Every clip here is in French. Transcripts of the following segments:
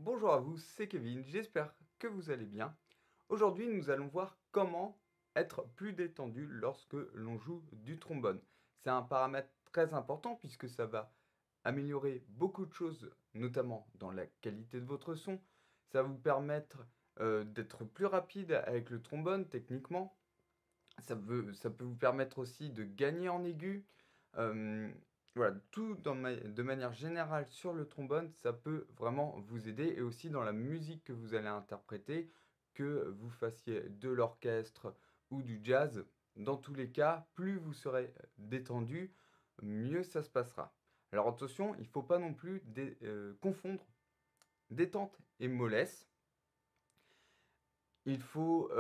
Bonjour à vous, c'est Kevin, j'espère que vous allez bien. Aujourd'hui, nous allons voir comment être plus détendu lorsque l'on joue du trombone. C'est un paramètre très important puisque ça va améliorer beaucoup de choses, notamment dans la qualité de votre son. Ça va vous permettre d'être plus rapide avec le trombone techniquement. Ça peut vous permettre aussi de gagner en aigu. Euh, voilà, tout de manière générale sur le trombone, ça peut vraiment vous aider. Et aussi dans la musique que vous allez interpréter, que vous fassiez de l'orchestre ou du jazz. Dans tous les cas, plus vous serez détendu, mieux ça se passera. Alors attention, il ne faut pas non plus confondre détente et mollesse. Il faut,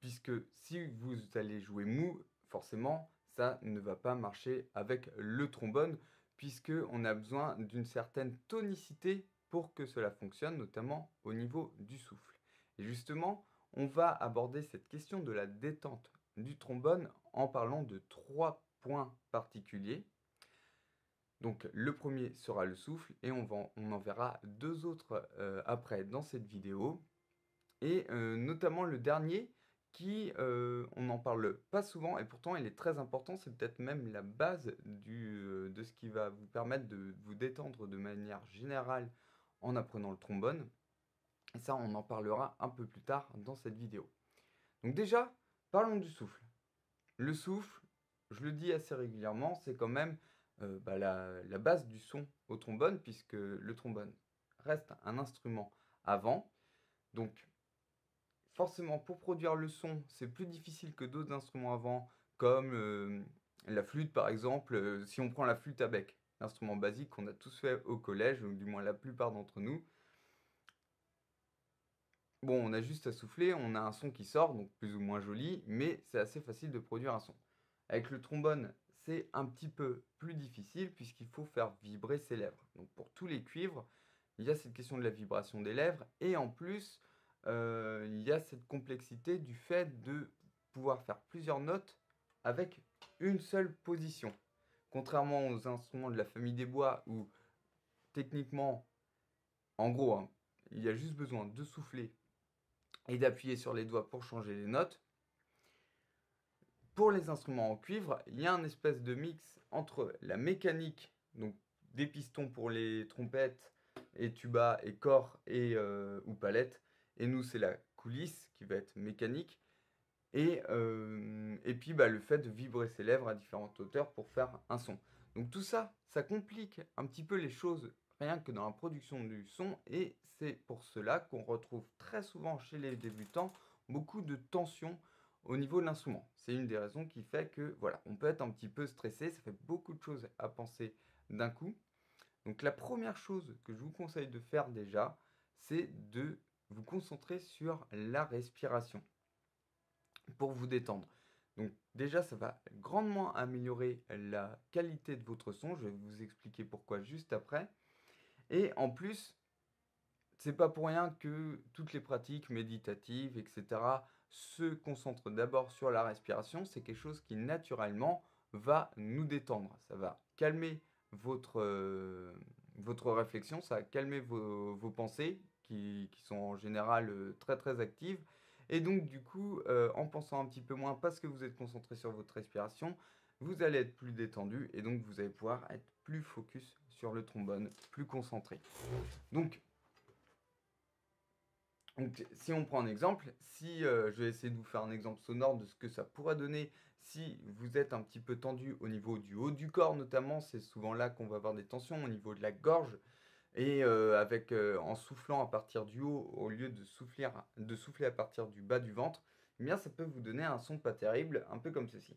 puisque si vous allez jouer mou, forcément, ça ne va pas marcher avec le trombone, puisque on a besoin d'une certaine tonicité pour que cela fonctionne, notamment au niveau du souffle. Et justement, on va aborder cette question de la détente du trombone en parlant de 3 points particuliers. Donc le premier sera le souffle et on en verra 2 autres après dans cette vidéo. Et notamment le dernier qui, on n'en parle pas souvent et pourtant il est très important, c'est peut-être même la base de ce qui va vous permettre de vous détendre de manière générale en apprenant le trombone. Et ça, on en parlera un peu plus tard dans cette vidéo. Donc déjà, parlons du souffle. Le souffle, je le dis assez régulièrement, c'est quand même la base du son au trombone, puisque le trombone reste un instrument à vent. Donc forcément, pour produire le son, c'est plus difficile que d'autres instruments à vent, comme la flûte par exemple. Si on prend la flûte à bec, l'instrument basique qu'on a tous fait au collège, ou du moins la plupart d'entre nous, bon, on a juste à souffler, on a un son qui sort, donc plus ou moins joli, mais c'est assez facile de produire un son. Avec le trombone, c'est un petit peu plus difficile puisqu'il faut faire vibrer ses lèvres. Donc pour tous les cuivres, il y a cette question de la vibration des lèvres et en plus, il y a cette complexité du fait de pouvoir faire plusieurs notes avec une seule position. Contrairement aux instruments de la famille des bois où techniquement, en gros, hein, il y a juste besoin de souffler et d'appuyer sur les doigts pour changer les notes. Pour les instruments en cuivre, il y a un espèce de mix entre la mécanique, donc des pistons pour les trompettes et tuba et corps ou palette, et nous c'est la coulisse qui va être mécanique, et puis le fait de vibrer ses lèvres à différentes hauteurs pour faire un son. Donc tout ça, ça complique un petit peu les choses rien que dans la production du son, et c'est pour cela qu'on retrouve très souvent chez les débutants beaucoup de tension au niveau de l'instrument. C'est une des raisons qui fait que voilà, on peut être un petit peu stressé, ça fait beaucoup de choses à penser d'un coup. Donc la première chose que je vous conseille de faire déjà, c'est de vous concentrer sur la respiration pour vous détendre. Donc déjà, ça va grandement améliorer la qualité de votre son. Je vais vous expliquer pourquoi juste après. Et en plus, c'est pas pour rien que toutes les pratiques méditatives, etc., se concentrent d'abord sur la respiration. C'est quelque chose qui naturellement va nous détendre. Ça va calmer votre réflexion, ça va calmer vos pensées qui sont en général très très actives. Et donc du coup, en pensant un petit peu moins parce que vous êtes concentré sur votre respiration, vous allez être plus détendu et donc vous allez pouvoir être plus focus sur le trombone, plus concentré. Donc si on prend un exemple, si je vais essayer de vous faire un exemple sonore de ce que ça pourrait donner si vous êtes un petit peu tendu au niveau du haut du corps notamment, c'est souvent là qu'on va avoir des tensions au niveau de la gorge et en soufflant à partir du haut au lieu de souffler à partir du bas du ventre, eh bien ça peut vous donner un son pas terrible, un peu comme ceci.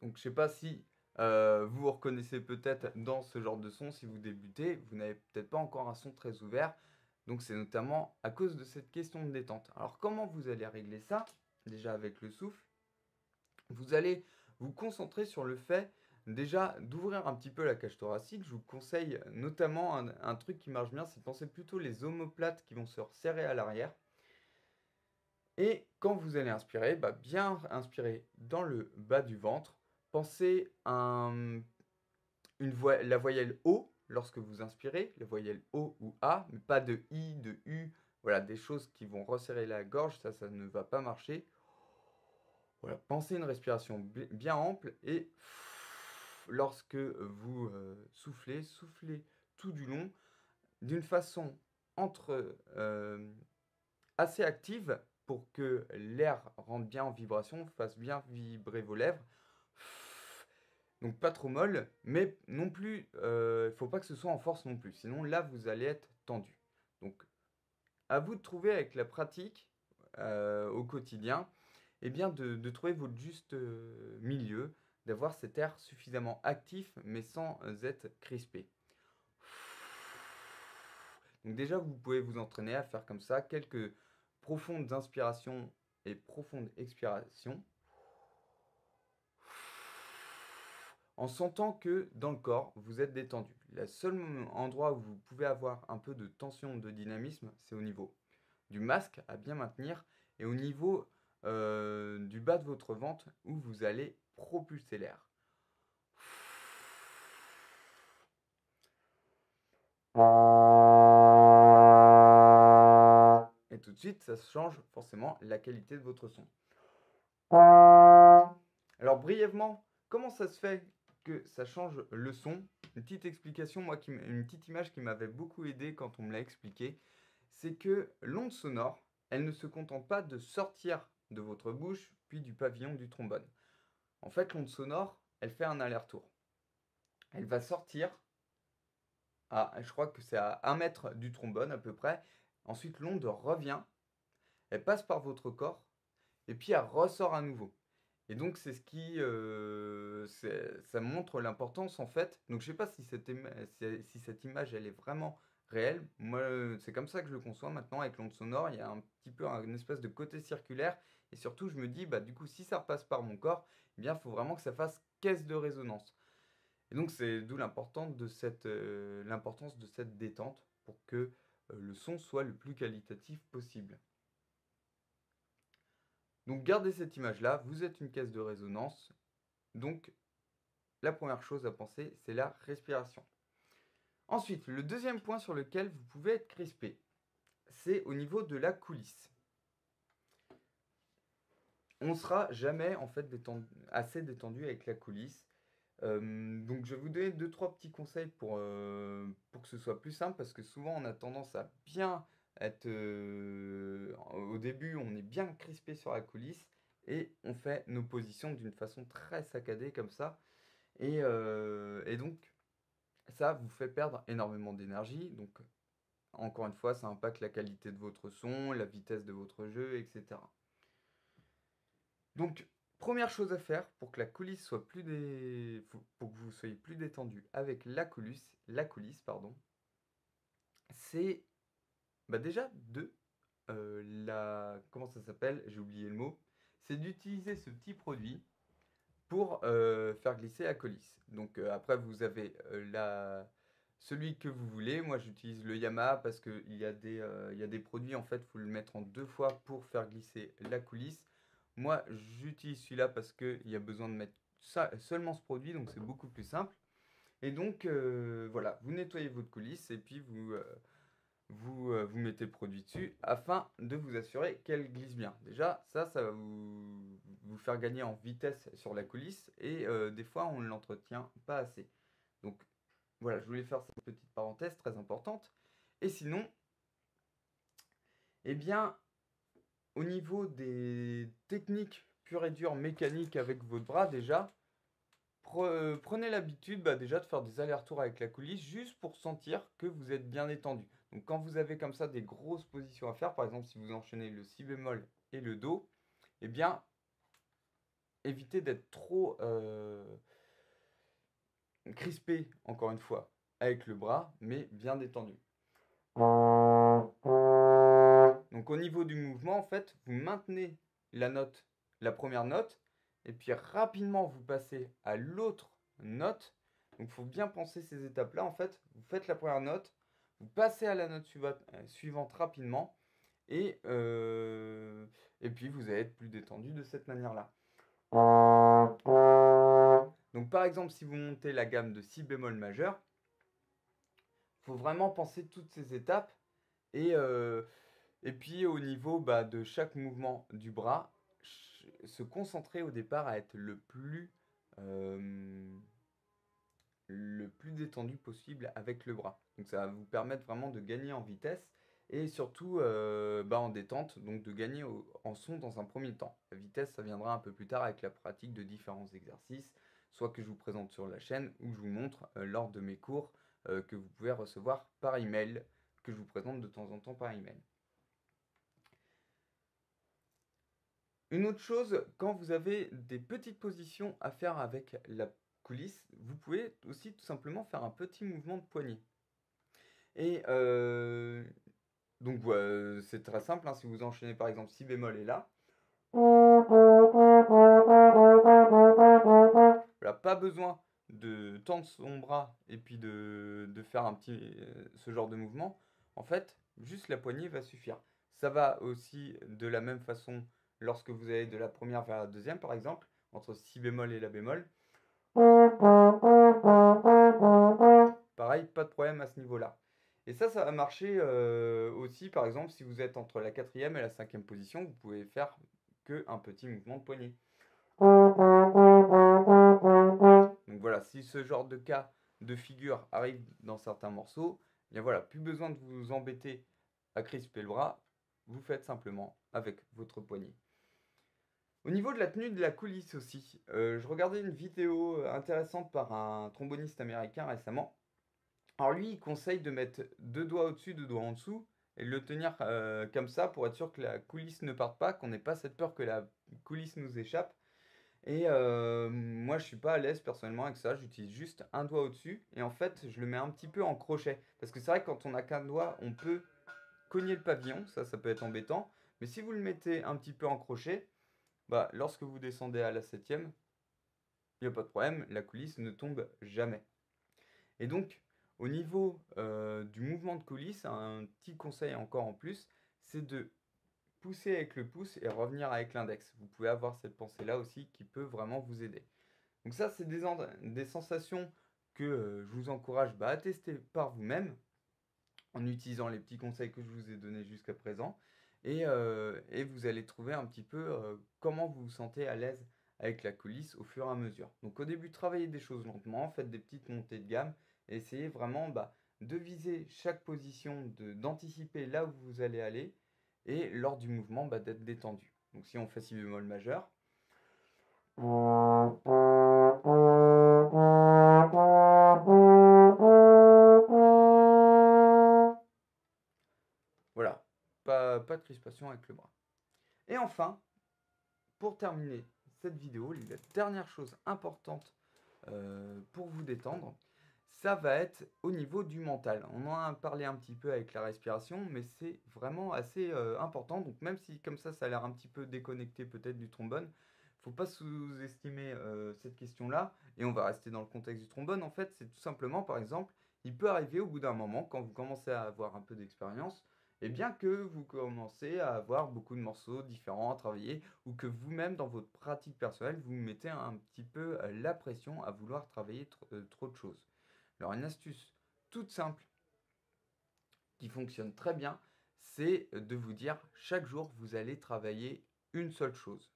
Donc je sais pas si vous vous reconnaissez peut-être dans ce genre de son si vous débutez, vous n'avez peut-être pas encore un son très ouvert, donc c'est notamment à cause de cette question de détente. Alors comment vous allez régler ça? Déjà avec le souffle, vous allez vous concentrer sur le fait déjà d'ouvrir un petit peu la cage thoracique. Je vous conseille notamment un truc qui marche bien, c'est de penser plutôt les omoplates qui vont se resserrer à l'arrière. Et quand vous allez inspirer, bien inspirer dans le bas du ventre. Pensez à la voyelle O lorsque vous inspirez, la voyelle O ou A, mais pas de I, de U. Voilà, des choses qui vont resserrer la gorge, ça ne va pas marcher. Voilà, pensez une respiration bien ample et lorsque vous soufflez, soufflez tout du long d'une façon assez active pour que l'air rentre bien en vibration, fasse bien vibrer vos lèvres. Donc pas trop molle, mais non plus, il ne faut pas que ce soit en force non plus, sinon là vous allez être tendu. Donc à vous de trouver avec la pratique au quotidien, et bien de trouver votre juste milieu, d'avoir cet air suffisamment actif mais sans être crispé. Donc déjà, vous pouvez vous entraîner à faire comme ça quelques profondes inspirations et profondes expirations en sentant que dans le corps, vous êtes détendu. Le seul endroit où vous pouvez avoir un peu de tension, de dynamisme, c'est au niveau du masque à bien maintenir et au niveau du bas de votre ventre où vous allez propulser l'air. Et tout de suite, ça change forcément la qualité de votre son. Alors brièvement, comment ça se fait que ça change le son? Une petite explication, une petite image qui m'avait beaucoup aidé quand on me l'a expliqué, c'est que l'onde sonore, elle ne se contente pas de sortir de votre bouche, puis du pavillon du trombone. En fait, l'onde sonore, elle fait un aller-retour. Elle va sortir je crois que c'est à 1 mètre du trombone à peu près. Ensuite, l'onde revient, elle passe par votre corps, et puis elle ressort à nouveau. Et donc, c'est ce qui, ça montre l'importance en fait. Donc, je sais pas si si cette image, elle est vraiment réelle. Moi, c'est comme ça que je le conçois maintenant avec l'onde sonore. Il y a un petit peu une espèce de côté circulaire. Et surtout, je me dis, du coup, si ça repasse par mon corps, eh bien, il faut vraiment que ça fasse caisse de résonance. Et donc, c'est d'où l'importance de cette détente pour que le son soit le plus qualitatif possible. Donc, gardez cette image-là. Vous êtes une caisse de résonance. Donc, la première chose à penser, c'est la respiration. Ensuite, le deuxième point sur lequel vous pouvez être crispé, c'est au niveau de la coulisse. On ne sera jamais en fait assez détendu avec la coulisse. Donc je vais vous donner 2-3 petits conseils pour que ce soit plus simple, parce que souvent on a tendance à bien être... au début, on est bien crispé sur la coulisse, et on fait nos positions d'une façon très saccadée comme ça. Et donc, ça vous fait perdre énormément d'énergie. Donc, encore une fois, ça impacte la qualité de votre son, la vitesse de votre jeu, etc. Donc, première chose à faire pour que la coulisse soit pour que vous soyez plus détendu avec la coulisse, pardon, c'est déjà comment ça s'appelle? J'ai oublié le mot. C'est d'utiliser ce petit produit pour faire glisser la coulisse. Donc après, vous avez celui que vous voulez. Moi, j'utilise le Yamaha parce qu'il y a des produits, en fait, il faut le mettre en 2 fois pour faire glisser la coulisse. Moi, j'utilise celui-là parce qu'il y a besoin de mettre seulement ce produit, donc c'est beaucoup plus simple. Et donc, voilà, vous nettoyez votre coulisse et puis vous mettez le produit dessus afin de vous assurer qu'elle glisse bien. Déjà, ça va vous faire gagner en vitesse sur la coulisse et des fois, on ne l'entretient pas assez. Donc, voilà, je voulais faire cette petite parenthèse très importante. Et sinon, eh bien, au niveau des techniques pures et dures mécaniques avec votre bras, déjà, prenez l'habitude déjà de faire des allers-retours avec la coulisse juste pour sentir que vous êtes bien étendu. Donc quand vous avez comme ça des grosses positions à faire, par exemple si vous enchaînez le si bémol et le do, eh bien évitez d'être trop crispé, encore une fois, avec le bras, mais bien détendu. Donc au niveau du mouvement, en fait, vous maintenez la première note, et puis rapidement vous passez à l'autre note. Donc il faut bien penser ces étapes-là. En fait, vous faites la première note, vous passez à la note suivante rapidement, et, et puis vous allez être plus détendu de cette manière-là. Donc par exemple, si vous montez la gamme de si bémol majeur, il faut vraiment penser toutes ces étapes et, puis au niveau de chaque mouvement du bras, se concentrer au départ à être le plus détendu possible avec le bras. Donc ça va vous permettre vraiment de gagner en vitesse et surtout en détente, donc de gagner en son dans un premier temps. La vitesse, ça viendra un peu plus tard avec la pratique de différents exercices, soit que je vous présente sur la chaîne ou que je vous montre lors de mes cours que vous pouvez recevoir par email, que je vous présente de temps en temps par email. Une autre chose, quand vous avez des petites positions à faire avec la coulisse, vous pouvez aussi tout simplement faire un petit mouvement de poignet. Et donc voilà, c'est très simple, hein, si vous enchaînez par exemple si bémol est là. Voilà, pas besoin de tendre son bras et puis de faire ce genre de mouvement. En fait, juste la poignée va suffire. Ça va aussi de la même façon lorsque vous allez de la première vers la deuxième, par exemple, entre si bémol et la bémol. Pareil, pas de problème à ce niveau-là. Et ça va marcher aussi, par exemple, si vous êtes entre la quatrième et la cinquième position, vous pouvez faire qu'un petit mouvement de poignet. Donc voilà, si ce genre de cas de figure arrive dans certains morceaux, bien voilà, plus besoin de vous embêter à crisper le bras, vous faites simplement avec votre poignet. Au niveau de la tenue de la coulisse aussi, je regardais une vidéo intéressante par un tromboniste américain récemment. Alors lui, il conseille de mettre 2 doigts au-dessus, 2 doigts en dessous, et de le tenir comme ça pour être sûr que la coulisse ne parte pas, qu'on n'ait pas cette peur que la coulisse nous échappe. Et moi, je suis pas à l'aise personnellement avec ça, j'utilise juste un doigt au-dessus, et en fait, je le mets un petit peu en crochet. Parce que c'est vrai que quand on n'a qu'un doigt, on peut cogner le pavillon, ça peut être embêtant. Mais si vous le mettez un petit peu en crochet, lorsque vous descendez à la septième, il n'y a pas de problème, la coulisse ne tombe jamais. Et donc, au niveau du mouvement de coulisse, un petit conseil encore en plus, c'est de pousser avec le pouce et revenir avec l'index. Vous pouvez avoir cette pensée-là aussi qui peut vraiment vous aider. Donc ça, c'est des sensations que je vous encourage à tester par vous-même en utilisant les petits conseils que je vous ai donnés jusqu'à présent. Et vous allez trouver un petit peu comment vous vous sentez à l'aise avec la coulisse au fur et à mesure. Donc au début, travaillez des choses lentement, faites des petites montées de gamme et essayez vraiment de viser chaque position, d'anticiper là où vous allez aller et lors du mouvement d'être détendu. Donc si on fait si bémol majeur, voilà, pas de crispation avec le bras. Et enfin, pour terminer cette vidéo, la dernière chose importante pour vous détendre, ça va être au niveau du mental. On en a parlé un petit peu avec la respiration, mais c'est vraiment assez important. Donc même si comme ça a l'air un petit peu déconnecté peut-être du trombone, faut pas sous-estimer cette question-là. Et on va rester dans le contexte du trombone. En fait, c'est tout simplement, par exemple, il peut arriver au bout d'un moment, quand vous commencez à avoir un peu d'expérience, et bien que vous commencez à avoir beaucoup de morceaux différents à travailler, ou que vous-même, dans votre pratique personnelle, vous mettez un petit peu la pression à vouloir travailler trop de choses. Alors une astuce toute simple qui fonctionne très bien, c'est de vous dire chaque jour vous allez travailler une seule chose.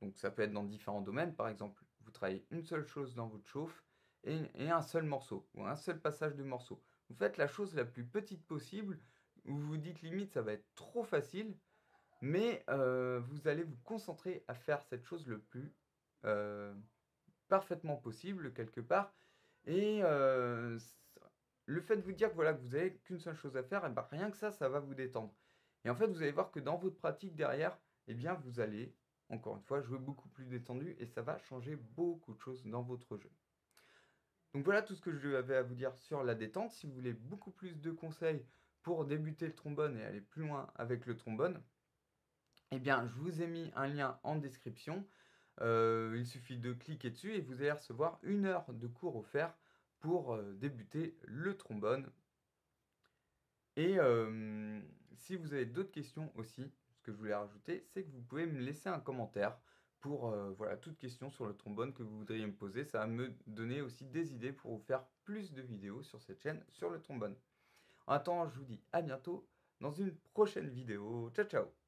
Donc ça peut être dans différents domaines, par exemple vous travaillez une seule chose dans votre chauffe et un seul morceau ou un seul passage de morceau. Vous faites la chose la plus petite possible, où vous vous dites limite ça va être trop facile, mais vous allez vous concentrer à faire cette chose le plus parfaitement possible quelque part. Et le fait de vous dire que, voilà, que vous n'avez qu'une seule chose à faire, et rien que ça va vous détendre. Et en fait, vous allez voir que dans votre pratique derrière, eh bien, vous allez, encore une fois, jouer beaucoup plus détendu et ça va changer beaucoup de choses dans votre jeu. Donc voilà tout ce que je avais à vous dire sur la détente. Si vous voulez beaucoup plus de conseils pour débuter le trombone et aller plus loin avec le trombone, eh bien, je vous ai mis un lien en description. Il suffit de cliquer dessus et vous allez recevoir 1 heure de cours offert pour débuter le trombone. Et si vous avez d'autres questions aussi, que je voulais rajouter, c'est que vous pouvez me laisser un commentaire pour voilà, toute question sur le trombone que vous voudriez me poser. Ça va me donner aussi des idées pour vous faire plus de vidéos sur cette chaîne sur le trombone. En attendant, je vous dis à bientôt dans une prochaine vidéo. Ciao, ciao!